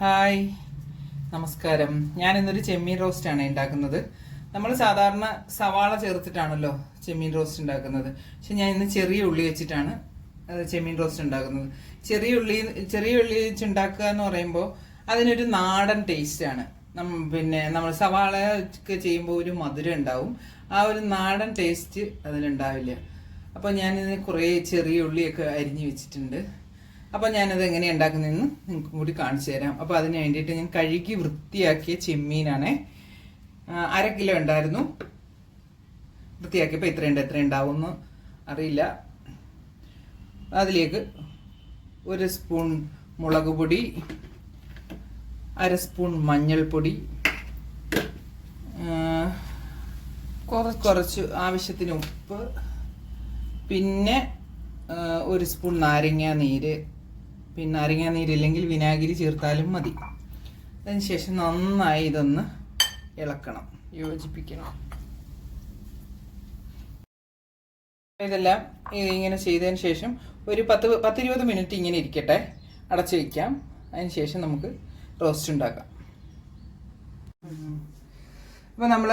Hi, നമസ്കാരം. ഞാൻ ഇന്നൊരു ചെമ്മീൻ റോസ്റ്റ് ആണ് ഉണ്ടാക്കുന്നത്. നമ്മൾ സാധാരണ സവാള ചേർത്തിട്ടാണല്ലോ ചെമ്മീൻ റോസ്റ്റ് ഉണ്ടാക്കുന്നത്. പക്ഷെ ഞാൻ ഇന്ന് ചെറിയ ഉള്ളി വെച്ചിട്ടാണ് ചെമ്മീൻ റോസ്റ്റ് ഉണ്ടാക്കുന്നത്. ചെറിയ ഉള്ളി വെച്ച് ഉണ്ടാക്കുക എന്ന് പറയുമ്പോൾ അതിനൊരു നാടൻ ടേസ്റ്റാണ്. പിന്നെ നമ്മൾ സവാള ഒക്കെ ചെയ്യുമ്പോൾ ഒരു മധുരം ഉണ്ടാവും. ആ ഒരു നാടൻ ടേസ്റ്റ് അതിലുണ്ടാവില്ല. അപ്പോൾ ഞാനിതിന് കുറേ ചെറിയ ഉള്ളിയൊക്കെ അരിഞ്ഞു വെച്ചിട്ടുണ്ട്. അപ്പോൾ ഞാനത് എങ്ങനെയാണ് ഉണ്ടാക്കുന്നതെന്ന് നിങ്ങൾക്ക് കൂടി കാണിച്ചു തരാം. അപ്പോൾ അതിന് വേണ്ടിയിട്ട് ഞാൻ കഴുകി വൃത്തിയാക്കിയ ചെമ്മീനാണ്. 1/2 കിലോ ഉണ്ടായിരുന്നു. വൃത്തിയാക്കിയപ്പോൾ എത്ര ഉണ്ടാവുമെന്ന് അറിയില്ല. അതിലേക്ക് 1 സ്പൂൺ മുളക് പൊടി, 1/2 സ്പൂൺ മഞ്ഞൾപ്പൊടി, കുറച്ച് ആവശ്യത്തിന് ഉപ്പ്, പിന്നെ 1 സ്പൂൺ നാരങ്ങാ നീര്. പിന്നെ നാരങ്ങാ നീരില്ലെങ്കിൽ വിനാഗിരി ചേർത്താലും മതി. അതിനുശേഷം നന്നായി ഇതൊന്ന് ഇളക്കണം, യോജിപ്പിക്കണം. ഇതെല്ലാം ഇങ്ങനെ ചെയ്തതിന് ശേഷം ഒരു 10-20 മിനിറ്റ് ഇങ്ങനെ ഇരിക്കട്ടെ, അടച്ചു വയ്ക്കാം. അതിനുശേഷം നമുക്ക് റോസ്റ്റ് ഉണ്ടാക്കാം. അപ്പോൾ നമ്മൾ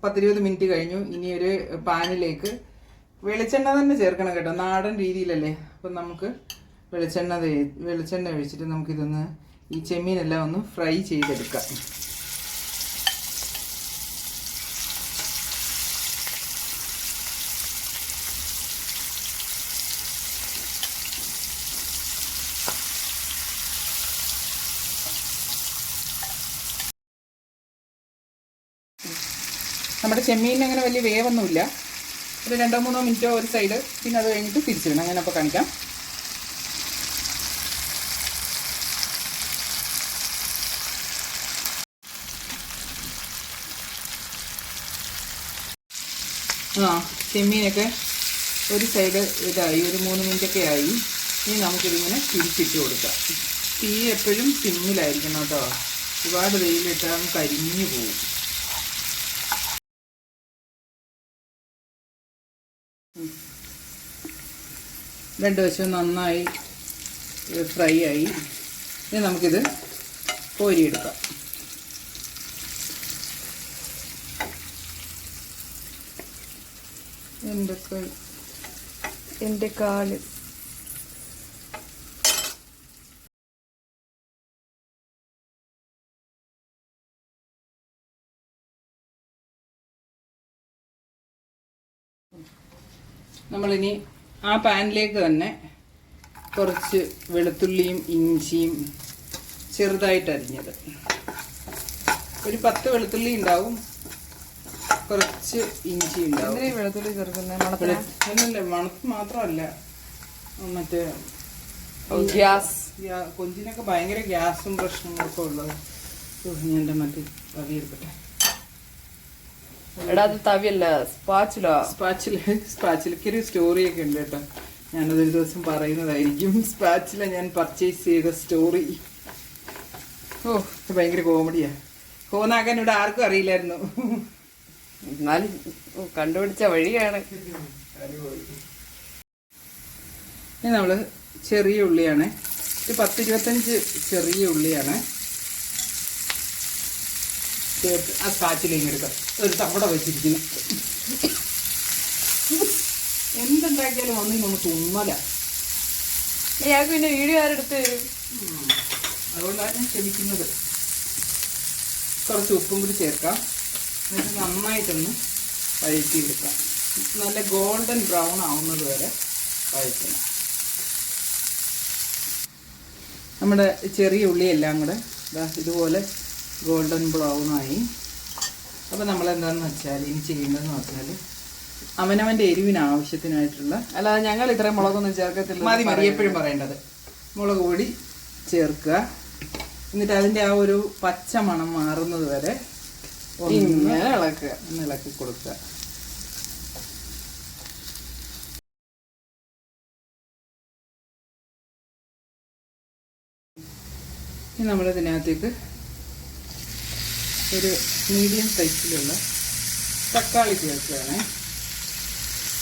10-20 മിനിറ്റ് കഴിഞ്ഞു. ഇനി ഒരു പാനിലേക്ക് വെളിച്ചെണ്ണ തന്നെ ചേർക്കണം കേട്ടോ, നാടൻ രീതിയിലല്ലേ. അപ്പം നമുക്ക് വെളിച്ചെണ്ണ ഒഴിച്ചിട്ട് നമുക്കിതൊന്ന് ഈ ചെമ്മീനെല്ലാം ഒന്ന് ഫ്രൈ ചെയ്തെടുക്കാം. നമ്മുടെ ചെമ്മീൻ അങ്ങനെ വലിയ വേവൊന്നുമില്ല. ഒരു 2-3 മിനിറ്റോ ഒരു സൈഡ്, പിന്നെ അത് കഴിഞ്ഞിട്ട് തിരിച്ചിടണം. അങ്ങനെ അപ്പോൾ കാണിക്കാം. ചെമ്മീനൊക്കെ ഒരു സൈഡ് ഇതായി, ഒരു 3 മിനിറ്റൊക്കെ ആയി. ഇനി നമുക്കിതിങ്ങനെ തിരിച്ചിട്ട് കൊടുക്കാം. തീ എപ്പോഴും സിമ്മിലായിരിക്കണം കേട്ടോ, ഒരുപാട് വെയിലിട്ടാൽ കരിഞ്ഞു പോകും. രണ്ട് വശവും നന്നായി ഫ്രൈ ആയി. ഇനി നമുക്കിത് കോരിയെടുക്കാം. എൻ്റെ കാല് നമ്മളിനി ആ പാനിലേക്ക് തന്നെ കുറച്ച് വെളുത്തുള്ളിയും ഇഞ്ചിയും ചെറുതായിട്ട് അരിഞ്ഞത്, ഒരു 10 വെളുത്തുള്ളി ഉണ്ടാവും, കുറച്ച് ഇഞ്ചി ഉണ്ടാവും. വെളുത്തുള്ളി ചേർക്കുന്നത് മണത്ത് മാത്രമല്ല, മറ്റേ കൊഞ്ചിനൊക്കെ ഭയങ്കര ഗ്യാസും പ്രശ്നങ്ങളൊക്കെ ഉള്ളത്. ഞാൻ മറ്റേ തവി എടുക്കട്ടെ. സ്പാച്ചിലൊക്കെ സ്റ്റോറിയൊക്കെ ഉണ്ട് കേട്ടോ, ഞാനതൊരു ദിവസം പറയുന്നതായിരിക്കും. സ്പാച്ചില ഞാൻ പർച്ചേസ് ചെയ്ത സ്റ്റോറി. ഭയങ്കര കോമഡിയാ. ഹോന്നാക്കാൻ ഇവിടെ ആർക്കും അറിയില്ലായിരുന്നു, എന്നാലും കണ്ടുപിടിച്ച വഴിയാണ്. ഇനി നമ്മൾ ചെറിയ ഉള്ളിയാണ്, ഒരു 10-25 ചെറിയ ഉള്ളിയാണ് ചേർത്ത് ആ സ്പാച്ചിലേക്ക് എടുക്കാം. ഒരു തവട വെച്ചിരിക്കുന്നു. എന്തുണ്ടാക്കിയാലും വന്ന് നമുക്ക് തുമ്മല. പിന്നെ വീഡിയോ ആരെടുത്ത് തരും, അതുകൊണ്ടാണ് ഞാൻ ക്ഷമിക്കുന്നത്. കുറച്ച് ഉപ്പും കൂടി ചേർക്കാം. എന്നിട്ട് നന്നായിട്ടൊന്ന് വഴറ്റിയെടുക്കാം. നല്ല ഗോൾഡൻ ബ്രൗൺ ആവുന്നത് വരെ വഴറ്റണം. നമ്മുടെ ചെറിയ ഉള്ളിയെല്ലാം കൂടെ ഇതുപോലെ ഗോൾഡൻ ബ്രൗണായി. അപ്പോൾ നമ്മളെന്താണെന്ന് വെച്ചാൽ ഇനി ചെയ്യേണ്ടതെന്ന് പറഞ്ഞാൽ അവനവൻ്റെ എരിവിന് ആവശ്യത്തിനായിട്ടുള്ള, അല്ലാതെ ഞങ്ങൾ ഇത്രയും മുളകൊന്നും ചേർക്കത്തില്ല, മതി എപ്പോഴും പറയേണ്ടത്, മുളക് പൊടി ചേർക്കുക. എന്നിട്ട് അതിൻ്റെ ആ ഒരു പച്ച മണം മാറുന്നത് വരെ ഒന്ന് ഇളക്കി കൊടുക്കുക. ഇനി നമ്മളിതിനകത്തേക്ക് ഒരു മീഡിയം സൈസിലുള്ള തക്കാളി ചേർക്കുകയാണ്.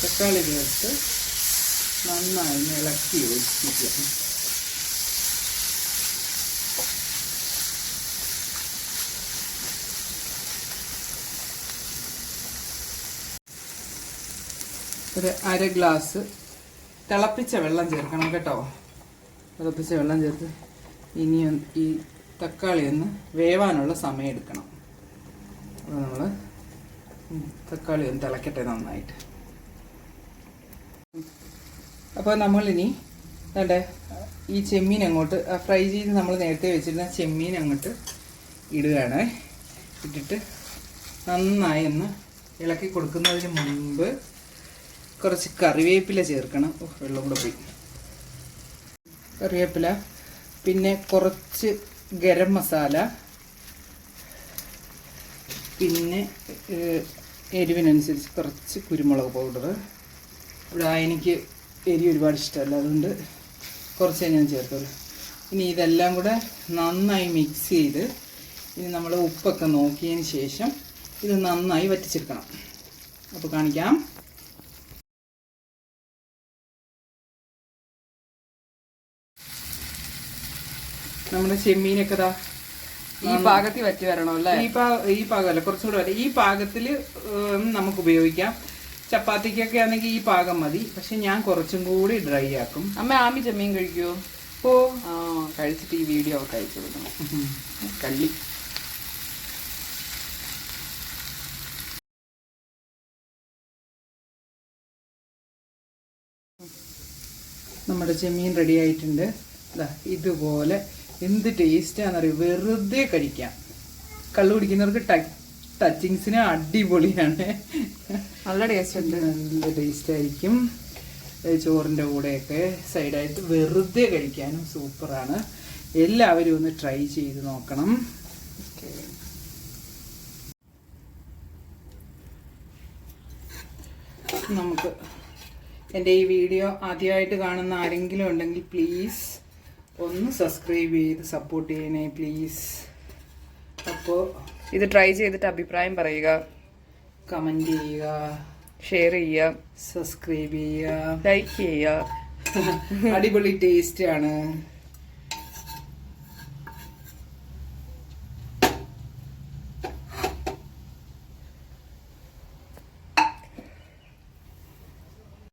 തക്കാളി ചേർത്ത് നന്നായി ഇളക്കി യോജിപ്പിക്കുക. ഒരു 1/2 ഗ്ലാസ് തിളപ്പിച്ച വെള്ളം ചേർക്കണം കേട്ടോ. തിളപ്പിച്ച വെള്ളം ചേർത്ത് ഇനി ഈ തക്കാളി ഒന്ന് വേവാനുള്ള സമയം എടുക്കണം. അപ്പോൾ നമ്മൾ തക്കാളി ഒന്ന് തിളക്കട്ടെ നന്നായിട്ട്. അപ്പോൾ നമ്മളിനി അതെ ഈ ചെമ്മീൻ അങ്ങോട്ട് ഫ്രൈ ചെയ്ത് നമ്മൾ നേരത്തെ വെച്ചിരുന്ന ചെമ്മീൻ അങ്ങോട്ട് ഇടുകയാണ്. ഇട്ടിട്ട് നന്നായി ഒന്ന് ഇളക്കി കൊടുക്കുന്നതിന് മുൻപ് കുറച്ച് കറിവേപ്പില ചേർക്കണം. വെള്ളം കൂടെ പോയി. കറിവേപ്പില, പിന്നെ കുറച്ച് ഗരം മസാല, പിന്നെ എരിവിനനുസരിച്ച് കുറച്ച് കുരുമുളക് പൗഡർ. ഇവിടെ എനിക്ക് എരി ഒരുപാട് ഇഷ്ടമല്ല, അതുകൊണ്ട് കുറച്ചേ ഞാൻ ചേർത്തുള്ളൂ. ഇനി ഇതെല്ലാം കൂടെ നന്നായി മിക്സ് ചെയ്ത് ഇനി നമ്മൾ ഉപ്പൊക്കെ നോക്കിയതിന് ശേഷം ഇത് നന്നായി വറ്റിച്ചെടുക്കണം. അപ്പോൾ കാണിക്കാം. നമ്മുടെ ചെമ്മീനൊക്കെ ഇതാ ഈ പാകത്തിൽ വറ്റി വരണം അല്ലേ? ഈ പാകമല്ല, കുറച്ചുകൂടെ വരെ. ഈ പാകത്തിൽ നമുക്ക് ഉപയോഗിക്കാം. ചപ്പാത്തിക്കൊക്കെ ആണെങ്കിൽ ഈ പാകം മതി. പക്ഷെ ഞാൻ കുറച്ചും കൂടി ഡ്രൈ ആക്കും. അമ്മ ആമി ചെമ്മീൻ കഴിക്കുമോ? ഓ കഴിച്ചിട്ട് ഈ വീഡിയോ കഴിച്ചു കൊടുക്കണം. കള്ളി നമ്മുടെ ചെമ്മീൻ റെഡി ആയിട്ടുണ്ട്. ഇതുപോലെ എന്ത് ടേസ്റ്റാണെന്നറിയോ, വെറുതെ കഴിക്കാം. കള്ളു കുടിക്കുന്നവർക്ക് ടച്ചിങ്സിന് അടിപൊളിയാണ്. നല്ല ടേസ്റ്റ് ഉണ്ട്. നല്ല ടേസ്റ്റ് ആയിരിക്കും. ചോറിൻ്റെ കൂടെയൊക്കെ സൈഡായിട്ട് വെറുതെ കഴിക്കാനും സൂപ്പറാണ്. എല്ലാവരും ഒന്ന് ട്രൈ ചെയ്ത് നോക്കണം. നമുക്ക് എൻ്റെ ഈ വീഡിയോ ആദ്യമായിട്ട് കാണുന്ന ആരെങ്കിലും ഉണ്ടെങ്കിൽ പ്ലീസ് ഒന്ന് സബ്സ്ക്രൈബ് ചെയ്ത് സപ്പോർട്ട് ചെയ്യണേ പ്ലീസ്. അപ്പോൾ ഇത് ട്രൈ ചെയ്തിട്ട് അഭിപ്രായം പറയുക, കമൻറ്റ് ചെയ്യുക, ഷെയർ ചെയ്യുക, സബ്സ്ക്രൈബ് ചെയ്യുക, ലൈക്ക് ചെയ്യുക. അടിപൊളി ടേസ്റ്റ് ആണ്.